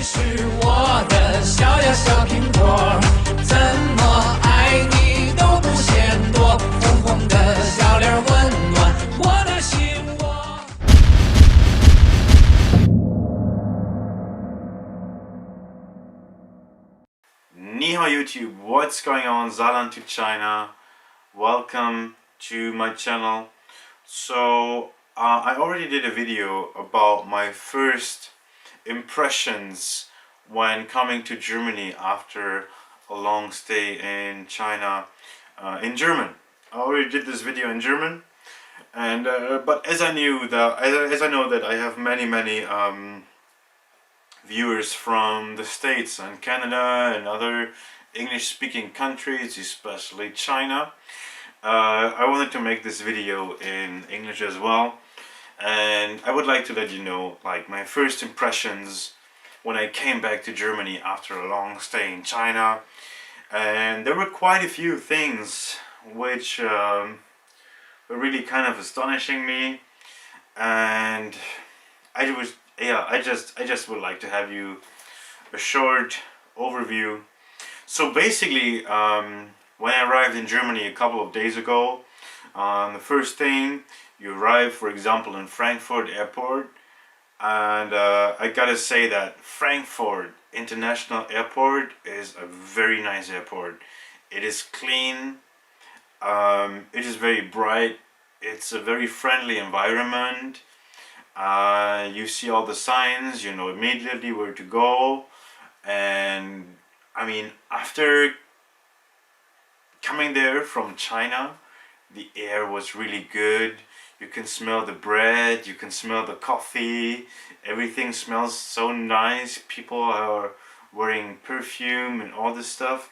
是我的小呀小苹果，怎么爱你都不嫌多，红红的小脸温暖我的心窝。Ni hao YouTube, what's going on? Zalan to China. Welcome to my channel. So I already did a video about my first impressions when coming to Germany after a long stay in China in German. I already did this video in German, and but as I know that I have many viewers from the States and Canada and other English-speaking countries, especially China. I wanted to make this video in English as well, and I would like to let you know like my first impressions when I came back to Germany after a long stay in China. And there were quite a few things which were really kind of astonishing me, and I just would like to have you a short overview. So basically, when I arrived in Germany a couple of days ago, the first thing, you arrive, for example, in Frankfurt Airport, and I gotta say that Frankfurt International Airport is a very nice airport. It is clean, it is very bright, it's a very friendly environment. You see all the signs, you know immediately where to go, and I mean, after coming there from China, the air was really good. You can smell the bread, you can smell the coffee, everything smells so nice. People are wearing perfume and all this stuff.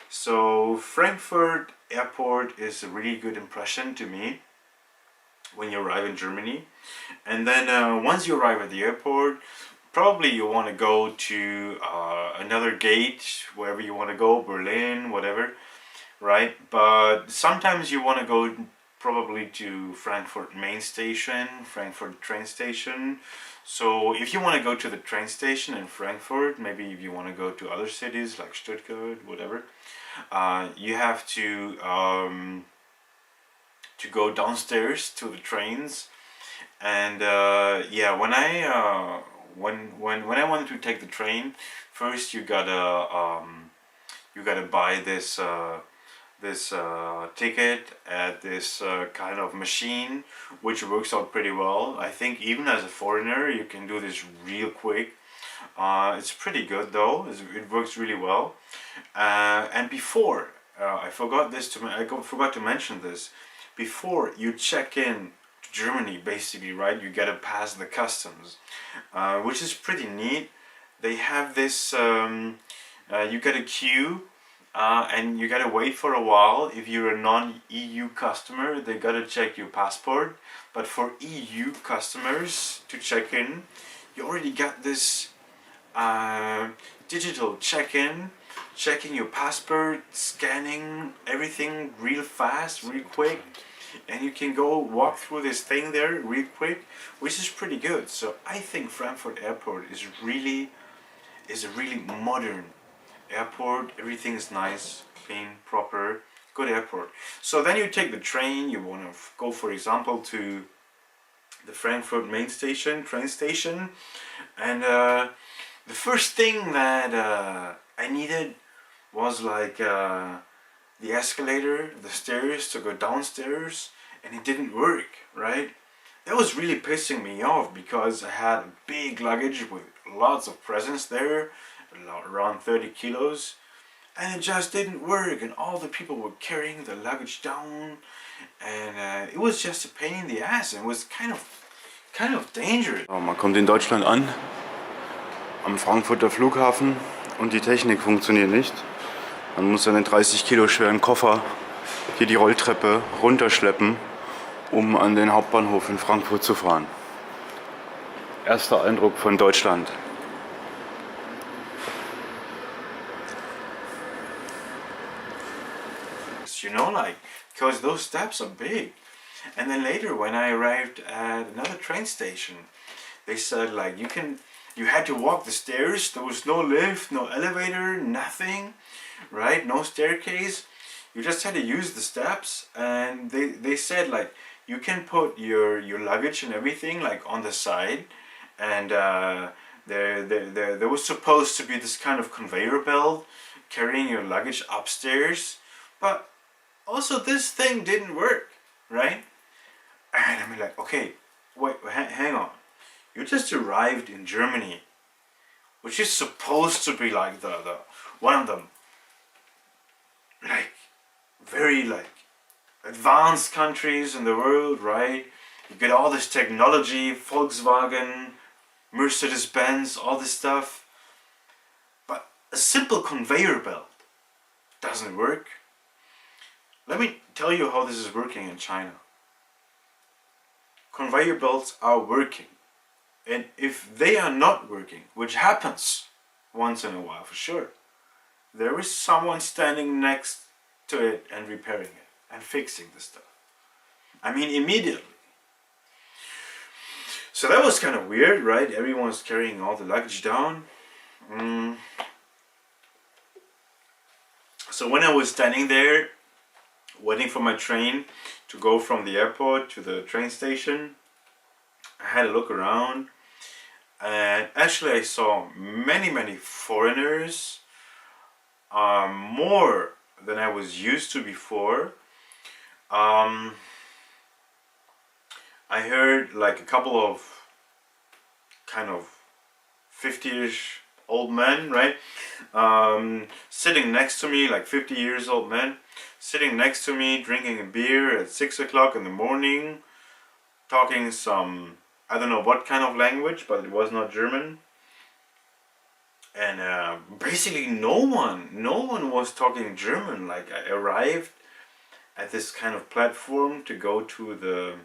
So Frankfurt Airport is a really good impression to me when you arrive in Germany. And then once you arrive at the airport, probably you want to go to another gate, wherever you want to go, Berlin, whatever, right? But sometimes you want to go probably to Frankfurt main station, Frankfurt train station. So if you want to go to the train station in Frankfurt, maybe if you want to go to other cities like Stuttgart, whatever, you have to go downstairs to the trains. And yeah, when I wanted to take the train, first you gotta buy this ticket at this kind of machine, which works out pretty well. I think even as a foreigner you can do this real quick. It's pretty good though. It works really well. And before I forgot to mention this. Before you check in to Germany, basically, right, you gotta pass the customs, which is pretty neat. They have this, you gotta queue, and you gotta wait for a while. If you're a non-EU customer, they gotta check your passport. But for EU customers to check in, you already got this digital check-in, checking your passport, scanning everything real fast, real quick, and you can go walk through this thing there real quick, which is pretty good. So I think Frankfurt Airport is a really modern airport. Everything is nice, clean, proper, good airport. So then you take the train. You want to go, for example, to the Frankfurt main station, train station, and the first thing that I needed was like the escalator, the stairs to go downstairs, and it didn't work, right? That was really pissing me off because I had a big luggage with lots of presents there, around 30 kilos, and it just didn't work, and all the people were carrying the luggage down, and it was just a pain in the ass, and it was kind of dangerous. Man kommt in Deutschland an, am Frankfurter Flughafen, und die Technik funktioniert nicht. Man muss einen 30 Kilo schweren Koffer hier die Rolltreppe runterschleppen, um an den Hauptbahnhof in Frankfurt zu fahren. Erster Eindruck von Deutschland. You know, like, because those steps are big. And then later when I arrived at another train station, they said like you can You had to walk the stairs. There was no lift, no elevator, nothing, right? No staircase. You just had to use the steps, and they said like you can put your luggage and everything like on the side, and there was supposed to be this kind of conveyor belt carrying your luggage upstairs, but also this thing didn't work, right? And I'm like, okay, wait, hang on. You just arrived in Germany, which is supposed to be like the one of the like very like advanced countries in the world, right? You get all this technology, Volkswagen, Mercedes-Benz, all this stuff, but a simple conveyor belt doesn't work. Let me tell you how this is working in China. Conveyor belts are working, and if they are not working, which happens once in a while for sure, there is someone standing next to it and repairing it and fixing the stuff. I mean, immediately. So that was kind of weird, right? Everyone's carrying all the luggage down. So when I was standing there waiting for my train to go from the airport to the train station, I had a look around, and actually I saw many foreigners, more than I was used to before. I heard like a couple of kind of 50-ish old men, right? Sitting next to me, like 50 years old men, sitting next to me, drinking a beer at 6 o'clock in the morning, talking some, I don't know what kind of language, but it was not German. And basically no one was talking German. Like I arrived at this kind of platform to go to the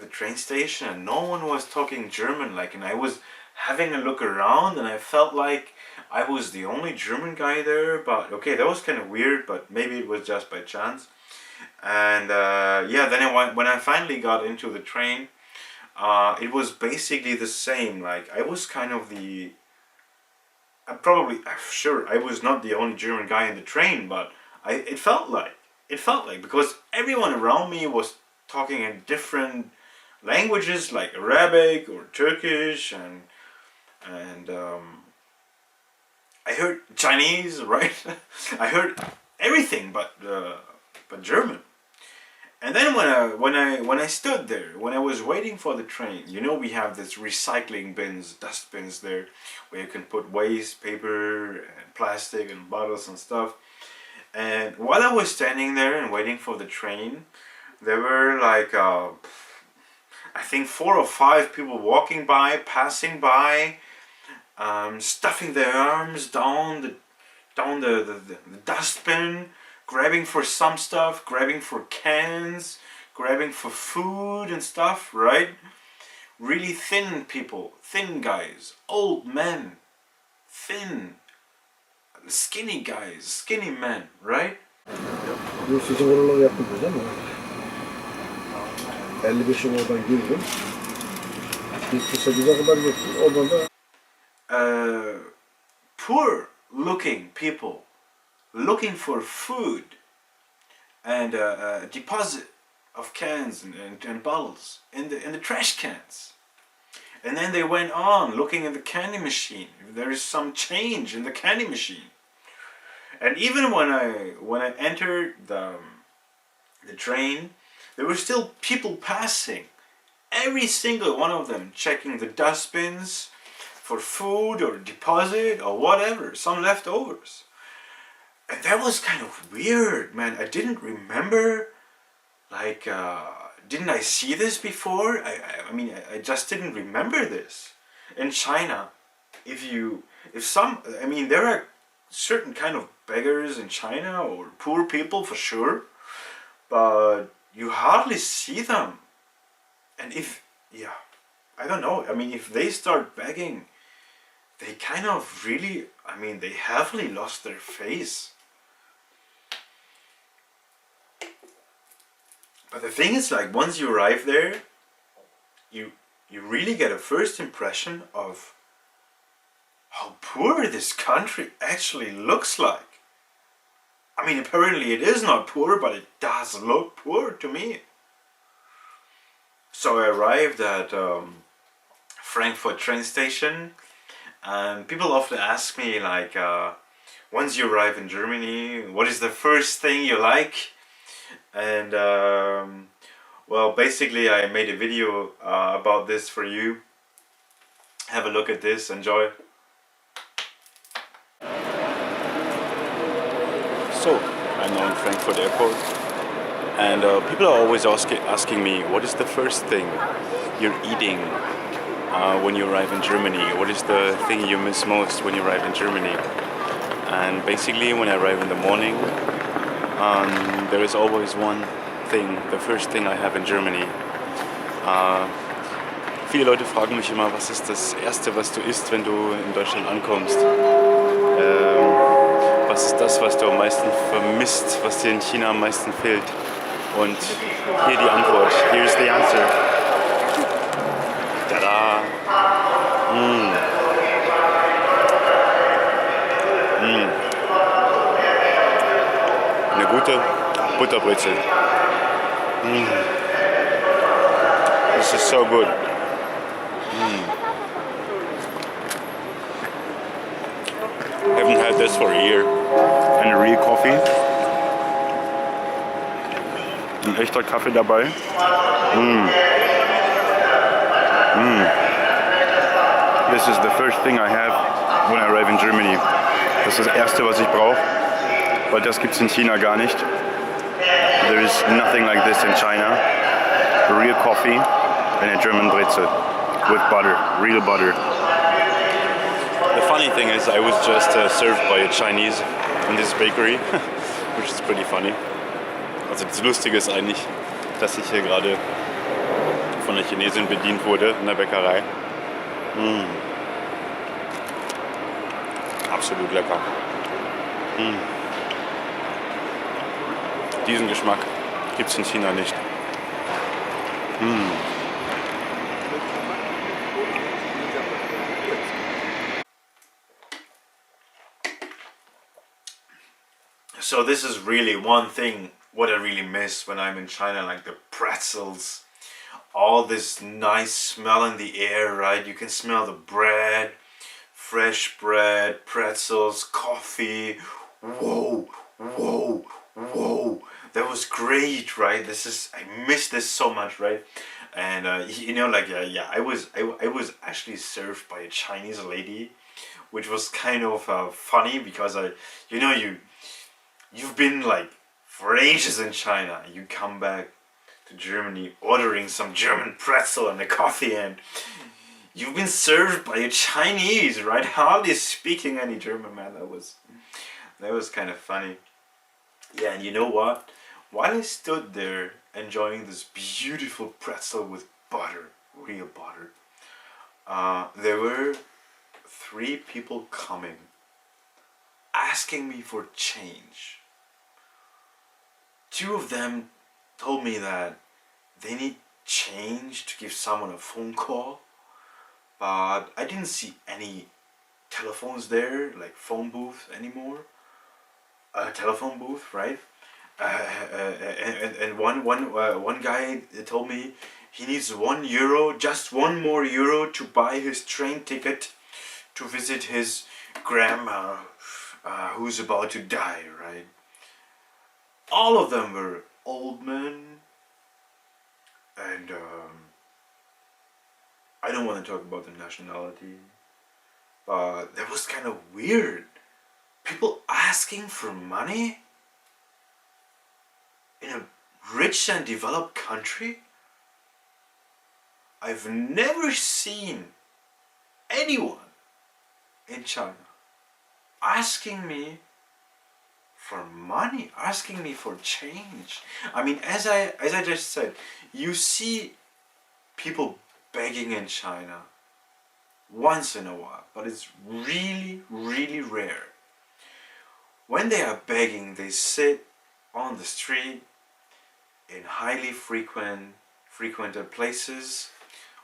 train station, and no one was talking German. Like, and I was having a look around, and I felt like I was the only German guy there. But okay, that was kind of weird, but maybe it was just by chance. And yeah, then when I finally got into the train, it was basically the same. Like I was kind of the sure I was not the only German guy in the train, but it felt like because everyone around me was talking in different languages like Arabic or Turkish, and I heard Chinese, right? I heard everything but German. And then when I stood there, when I was waiting for the train, you know, we have this recycling bins, dustbins there, where you can put waste, paper, and plastic, and bottles and stuff. And while I was standing there and waiting for the train, there were like I think 4 or 5 people walking by, passing by, stuffing their arms down the dustbin, grabbing for some stuff, grabbing for cans, grabbing for food and stuff, right? Really thin people, thin guys, old men, thin, skinny guys, skinny men, right? Bu sizin oraları yaptınız değil mi? 55'in oradan girdim. 78'e kadar gittim. Oradan da poor looking people looking for food and a deposit of cans and bottles in the trash cans. And then they went on looking in the candy machine if there is some change in the candy machine. And even when I entered the train, there were still people passing, every single one of them checking the dustbins for food or deposit or whatever, some leftovers. And that was kind of weird, man. I didn't remember, like, didn't I see this before? I mean, I just didn't remember this. In China, I mean, there are certain kind of beggars in China or poor people for sure, but you hardly see them. And I don't know, I mean, if they start begging, they kind of really, I mean, they heavily lost their face. But the thing is, like, once you arrive there, you really get a first impression of how poor this country actually looks like. I mean, apparently it is not poor, but it does look poor to me. So I arrived at Frankfurt train station, and people often ask me, like, once you arrive in Germany, what is the first thing you like? And well, basically I made a video about this for you. Have a look at this, enjoy. So, I'm now in Frankfurt Airport, and people are always asking me, what is the first thing you're eating when you arrive in Germany? What is the thing you miss most when you arrive in Germany? And basically, when I arrive in the morning, there is always one thing, the first thing I have in Germany. Viele Leute fragen mich immer, was ist das Erste, was du isst, wenn du in Deutschland ankommst? Was ist das, was du am meisten vermisst, was dir in China am meisten fehlt? Und hier die Antwort. Here's the answer. Tada! Eine gute Butterbrezel. This is so good. Haven't had this for a year. And a real coffee. Ein echter Kaffee dabei. This is the first thing I have when I arrive in Germany. Das ist das Erste, was ich brauche, weil das gibt's in China gar nicht. There is nothing like this in China. Real coffee and a German brezel with butter, real butter. The funny thing is, I was just served by a Chinese in this bakery, which is pretty funny. Also das Lustige ist eigentlich, dass ich hier gerade von einer Chinesin bedient wurde in der Bäckerei. Absolut lecker. Diesen Geschmack gibt es in China nicht. So this is really one thing what I really miss when I'm in China, like the pretzels. All this nice smell in the air, right? You can smell the bread, fresh bread, pretzels, coffee. Whoa, whoa, whoa. That was great, right? I miss this so much, right? And you know, like I was actually served by a Chinese lady, which was kind of funny because you've been like for ages in China. You come back to Germany ordering some German pretzel and a coffee, and you've been served by a Chinese, right? Hardly speaking any German, man. That was kind of funny. Yeah, and you know what? While I stood there enjoying this beautiful pretzel with butter, real butter, there were 3 people coming, asking me for change. 2 of them told me that they need change to give someone a phone call, but I didn't see any telephones there, like phone booth anymore. Telephone booth, right? And one guy told me he needs €1, just €1 more to buy his train ticket to visit his grandma, who's about to die, right? All of them were old men, and I don't want to talk about the nationality, but that was kind of weird. People asking for money in a rich and developed country? I've never seen anyone in China asking me for money, asking me for change. I mean, as I just said, you see people begging in China once in a while, but it's really, really rare. When they are begging, they sit on the street in highly frequented places,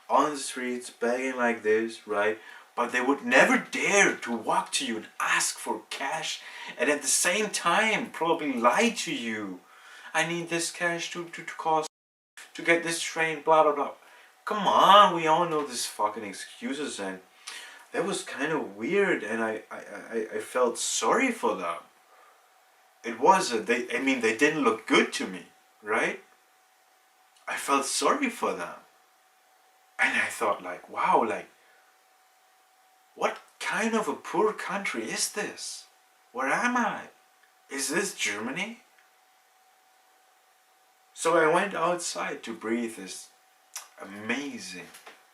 on the streets, begging like this, right? but they would never dare to walk to you and ask for cash, and at the same time probably lie to you. I need this cash to cost to get this train, blah blah blah. Come on, we all know these fucking excuses, and that was kind of weird, and I felt sorry for them. It was they didn't look good to me, right? I felt sorry for them. And I thought, like, wow, like, what kind of a poor country is this? Where am I? Is this Germany? So I went outside to breathe this amazing,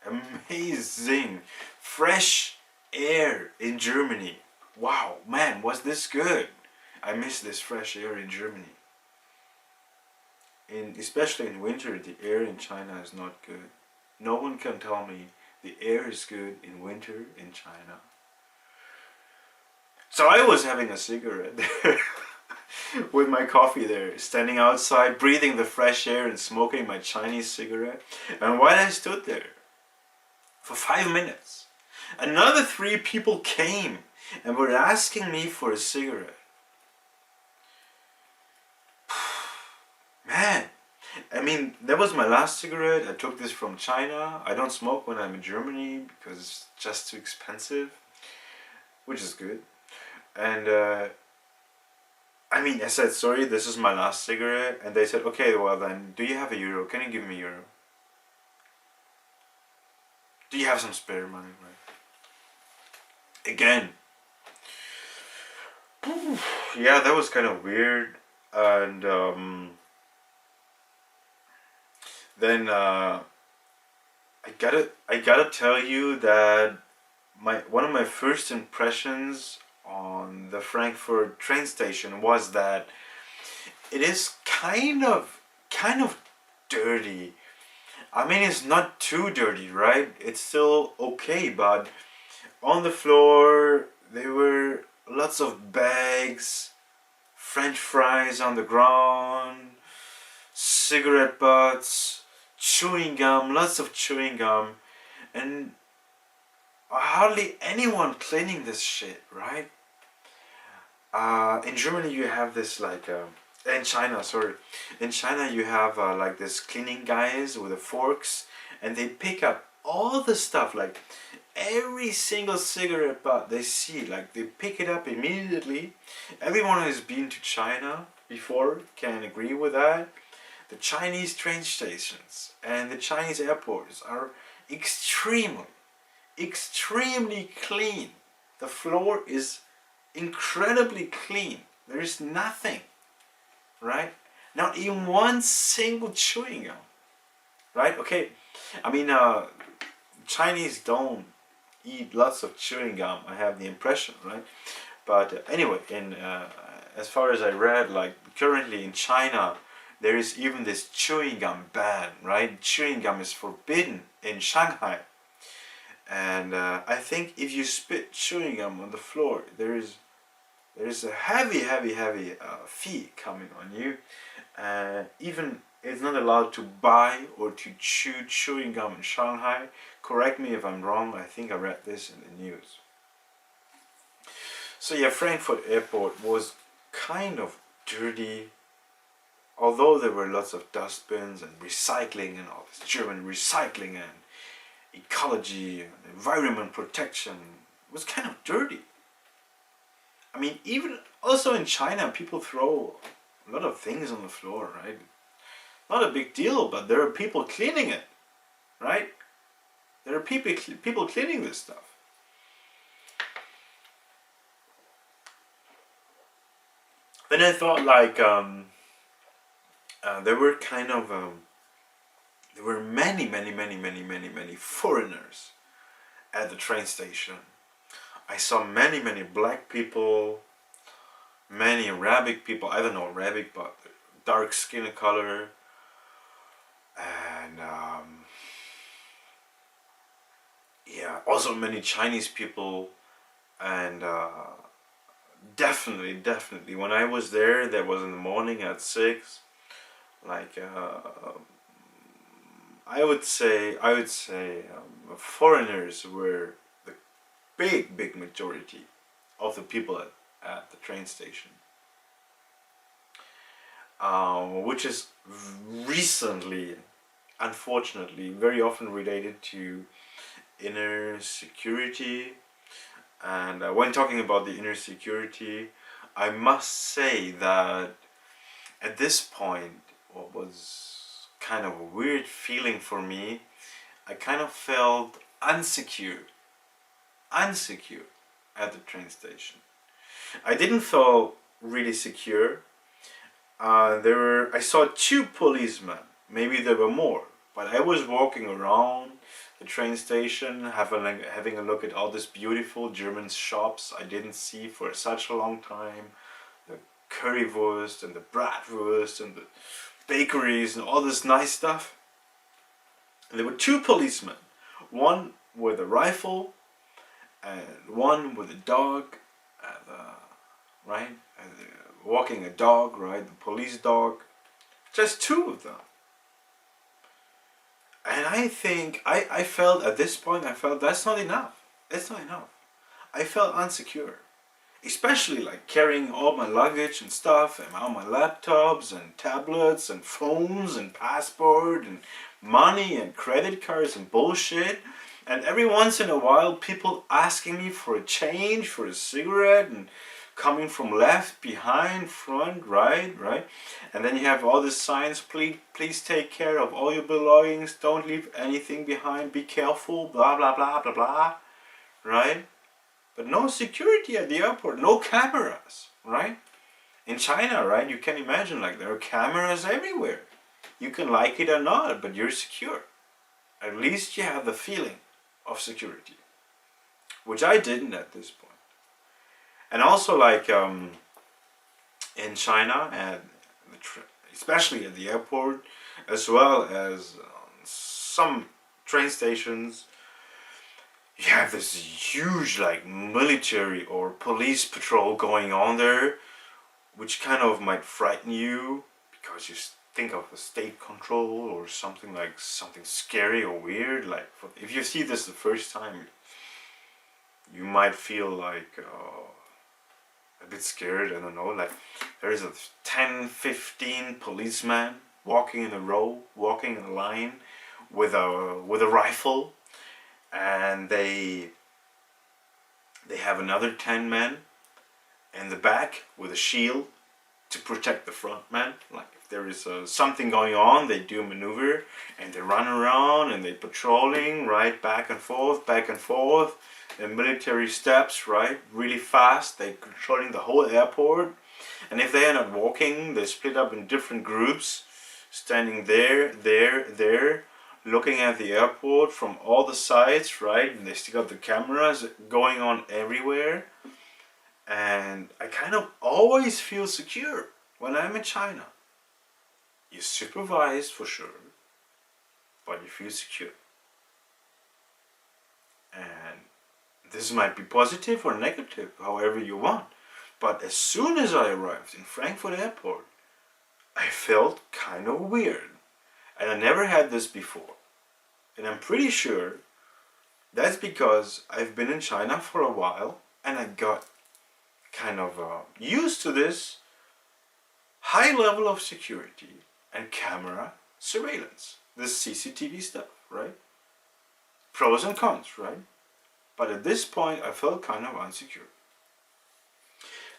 amazing, fresh air in Germany. Wow, man, was this good? I miss this fresh air in Germany. Especially in winter, the air in China is not good. No one can tell me the air is good in winter in China. So I was having a cigarette there with my coffee there, standing outside, breathing the fresh air and smoking my Chinese cigarette. And while I stood there for 5 minutes, another 3 people came and were asking me for a cigarette. Man, I mean, that was my last cigarette. I took this from China. I don't smoke when I'm in Germany because it's just too expensive, which is good. And I mean, I said, sorry, this is my last cigarette. And they said, okay, well then, do you have a euro? Can you give me a euro? Do you have some spare money? Right? Again. Yeah, that was kind of weird. And then I gotta tell you that one of my first impressions on the Frankfurt train station was that it is kind of dirty. I mean, it's not too dirty, right? It's still okay, but on the floor there were lots of bags, French fries on the ground, cigarette butts, chewing gum, lots of chewing gum, and hardly anyone cleaning this shit, right? In Germany you have this like, in China you have like this cleaning guys with the forks, and they pick up all the stuff, like every single cigarette butt they see, like they pick it up immediately. Everyone who's been to China before can agree with that. The Chinese train stations and the Chinese airports are extremely clean. The floor is incredibly clean. There is nothing, right? Not even one single chewing gum, right? Okay, I mean, Chinese don't eat lots of chewing gum, I have the impression, right? But anyway, as far as I read, like currently in China, there is even this chewing gum ban, right? Chewing gum is forbidden in Shanghai. And I think if you spit chewing gum on the floor, there is a heavy fee coming on you. Even it's not allowed to buy or to chew chewing gum in Shanghai. Correct me if I'm wrong, I think I read this in the news. So yeah, Frankfurt Airport was kind of dirty, although there were lots of dustbins and recycling and all this German recycling and ecology and environment protection. It was kind of dirty. I mean, even also in China, people throw a lot of things on the floor, right? Not a big deal, but there are people cleaning it, right? There are people cleaning this stuff. Then I thought, like, there were kind of there were many foreigners at the train station. I saw many black people, many Arabic people. I don't know Arabic, but dark skin color, and yeah, also many Chinese people, and definitely when I was there, that was in the morning at 6. Like I would say foreigners were big majority of the people at the train station. Which is recently, unfortunately, very often related to inner security. And when talking about the inner security, I must say that at this point, what was kind of a weird feeling for me, I kind of felt unsecure at the train station. I didn't feel really secure. I saw 2 policemen, maybe there were more, but I was walking around the train station, having a look at all these beautiful German shops I didn't see for such a long time, the currywurst and the bratwurst and the bakeries and all this nice stuff. And there were 2 policemen, one with a rifle and one with a dog, right? Walking a dog, right? The police dog. Just 2 of them. And I think, I felt at this point, that's not enough. It's not enough. I felt unsecure. Especially like carrying all my luggage and stuff, and all my laptops and tablets and phones and passport and money and credit cards and bullshit. And every once in a while, people asking me for a change, for a cigarette, and coming from left, behind, front, right? And then you have all these signs, please take care of all your belongings, don't leave anything behind, be careful, blah, blah, blah, blah, blah, right? But no security at the airport, no cameras, right? In China, right, you can imagine, like, there are cameras everywhere. You can like it or not, but you're secure. At least you have the feeling of security, which I didn't at this point. And also, like, in China, and especially at the airport, as well as some train stations, you have this huge, like, military or police patrol going on there, which kind of might frighten you, because you think of a state control or something scary or weird. Like, if you see this the first time, you might feel like a bit scared. I don't know, like, there is a 10-15 policemen walking in a row, walking in a line with a rifle, and they have another 10 men in the back with a shield to protect the front man. Like, if there is something going on, they do a maneuver and they run around and they patrolling, right, back and forth, and military steps, right, really fast. They're controlling the whole airport. And if they are not walking, they split up in different groups, standing there, looking at the airport from all the sides, right? And they still got the cameras going on everywhere. And I kind of always feel secure when I'm in China. You're supervised for sure, but you feel secure. And this might be positive or negative, however you want. But as soon as I arrived in Frankfurt Airport, I felt kind of weird. And I never had this before. And I'm pretty sure that's because I've been in China for a while and I got kind of used to this high level of security and camera surveillance, this CCTV stuff, right? Pros and cons, right? But at this point I felt kind of insecure.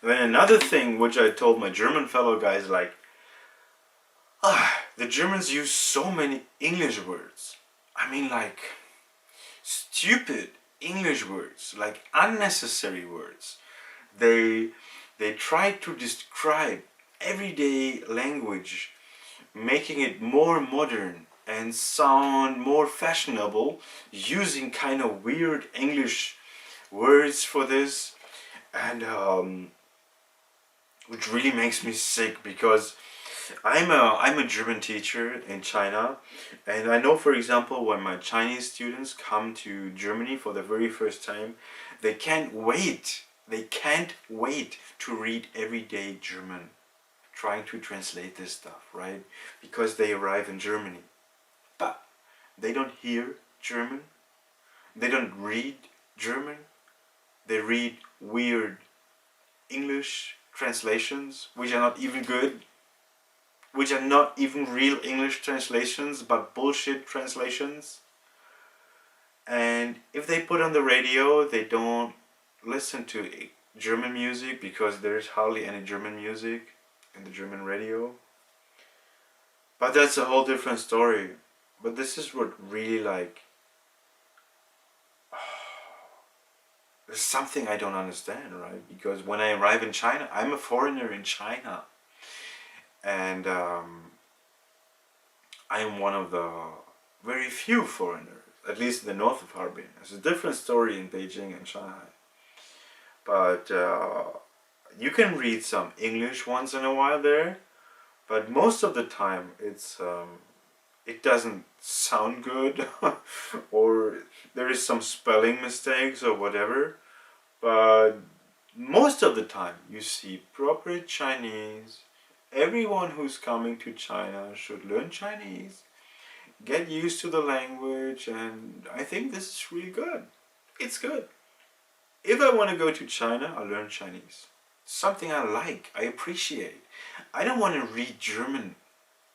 And then another thing which I told my German fellow guys, like, the Germans use so many English words. I mean, like, stupid English words, like unnecessary words. They try to describe everyday language, making it more modern and sound more fashionable, using kind of weird English words for this, and which really makes me sick, because I'm a German teacher in China, and I know, for example, when my Chinese students come to Germany for the very first time, they can't wait to read everyday German, trying to translate this stuff, right? Because they arrive in Germany, but they don't hear German, they don't read German, they read weird English translations, which are not even good, which are not even real English translations, but bullshit translations. And if they put on the radio, they don't listen to German music, because there's hardly any German music in the German radio. But that's a whole different story. But this is what really, like, there's something I don't understand, right? Because when I arrive in China, I'm a foreigner in China. And I am one of the very few foreigners, at least in the north of Harbin. It's a different story in Beijing and Shanghai. But you can read some English once in a while there, but most of the time it doesn't sound good, or there is some spelling mistakes or whatever. But most of the time you see proper Chinese. Everyone who's coming to China should learn Chinese, get used to the language, and I think this is really good. It's good. If I want to go to China, I'll learn Chinese. Something I like, I appreciate. I don't want to read German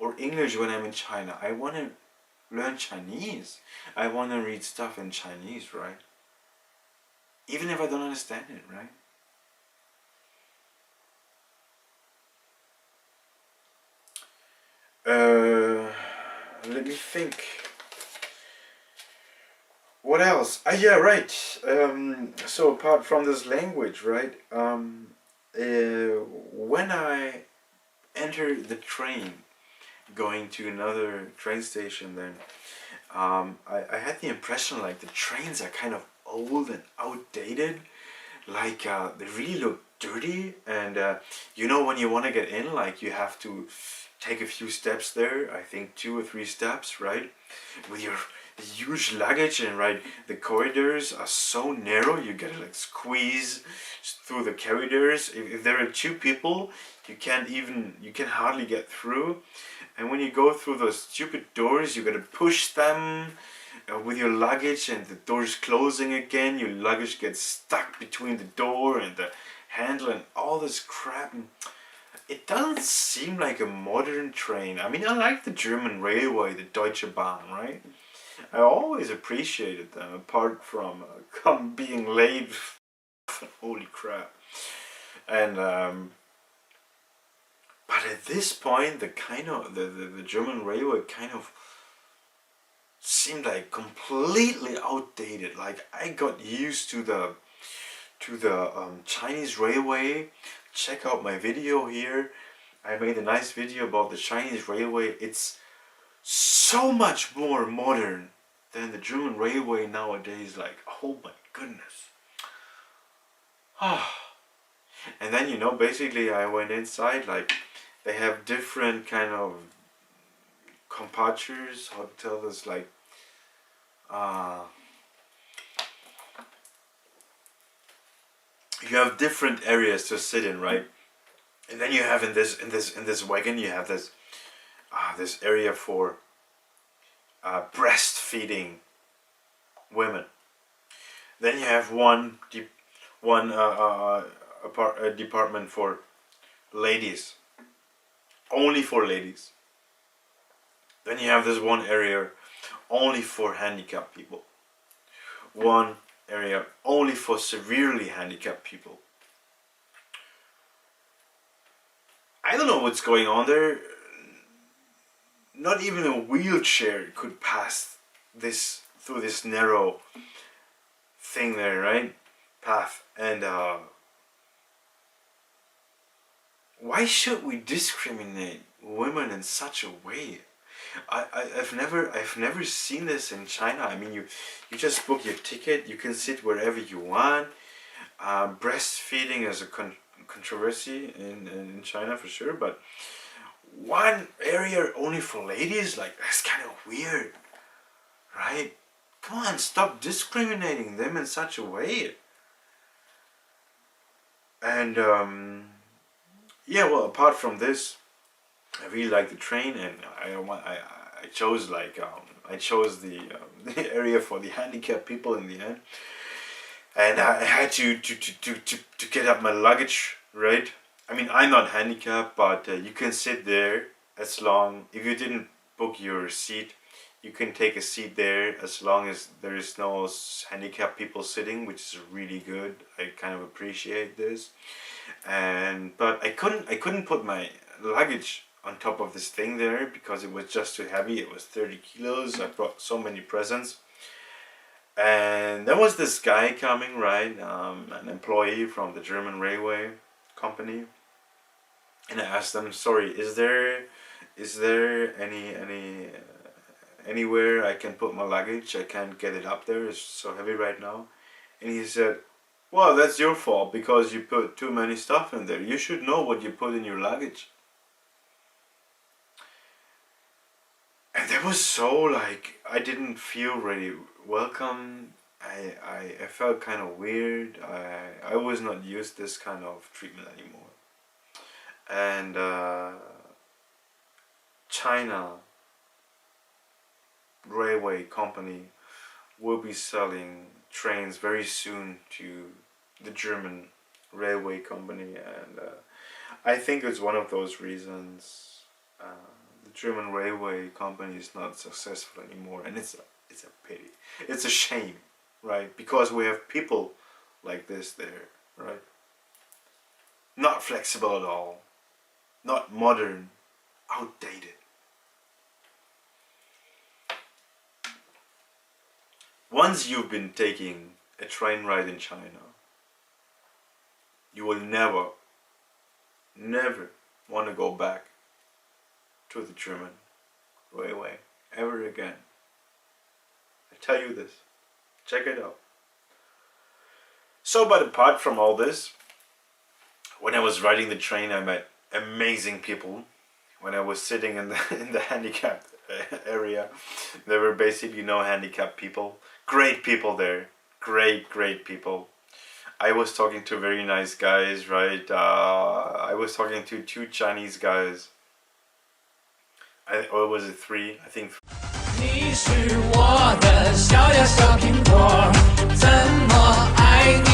or English when I'm in China. I want to learn Chinese. I want to read stuff in Chinese, right? Even if I don't understand it, right? Let me think. What else? Yeah, right. So apart from this language, right? When I enter the train, going to another train station, then I had the impression like the trains are kind of old and outdated. Like they really look dirty, and you know, when you want to get in, like you have to take a few steps there, I think 2 or 3 steps, right, with your huge luggage, and right, the corridors are so narrow, you gotta like squeeze through the corridors. If there are 2 people, you can hardly get through. And when you go through those stupid doors, you gotta push them with your luggage, and the door's closing again, your luggage gets stuck between the door and the handle and all this crap. And it doesn't seem like a modern train. I mean, I like the German railway, the Deutsche Bahn, right? I always appreciated them, apart from being late. Holy crap. And but at this point, the German railway kind of seemed like completely outdated. Like I got used to the Chinese railway. Check out my video here. I made a nice video about the Chinese railway. It's so much more modern than the German railway nowadays. Like, oh my goodness. And then, you know, basically I went inside, like they have different kind of compartures, how to tell this, like you have different areas to sit in, right? And then you have in this wagon, you have this this area for breastfeeding women. Then you have one department for ladies, only for ladies. Then you have this one area only for handicapped people. One area only for severely handicapped people. I don't know what's going on there. Not even a wheelchair could pass through this narrow thing there, right? Path. And why should we discriminate women in such a way? I've never seen this in China. I mean, you just book your ticket, you can sit wherever you want. Breastfeeding is a controversy in China for sure, but one area only for ladies, like that's kind of weird, right? Come on, stop discriminating them in such a way. And yeah, well, apart from this, I really like the train, and I chose like I chose the area for the handicapped people in the end. and I had to get up my luggage, right? I mean, I'm not handicapped, but you can sit there as long, if you didn't book your seat, you can take a seat there as long as there is no handicapped people sitting, which is really good. I kind of appreciate this. But I couldn't put my luggage on top of this thing there because it was just too heavy. It was 30 kilos. I brought so many presents. And there was this guy coming, right, an employee from the German railway company, and I asked them, sorry, is there anywhere I can put my luggage? I can't get it up there, it's so heavy right now. And he said, well, that's your fault because you put too many stuff in there. You should know what you put in your luggage. And that was so, like, I didn't feel really welcome. I felt kind of weird. I was not used to this kind of treatment anymore. And China railway company will be selling trains very soon to the German railway company, and I think it's one of those reasons the German railway company is not successful anymore, and it's a pity. It's a shame, right? Because we have people like this there, right? Not flexible at all, not modern, outdated. Once you've been taking a train ride in China, you will never want to go back to the German railway ever again. I tell you this, check it out. So, but apart from all this, when I was riding the train, I met amazing people. When I was sitting in the handicapped area, there were basically no handicapped people. Great people there, great people. I was talking to very nice guys, right? I was talking to 2 Chinese guys. Or was it 3? I think. 你是我的小呀小苹果，怎么爱你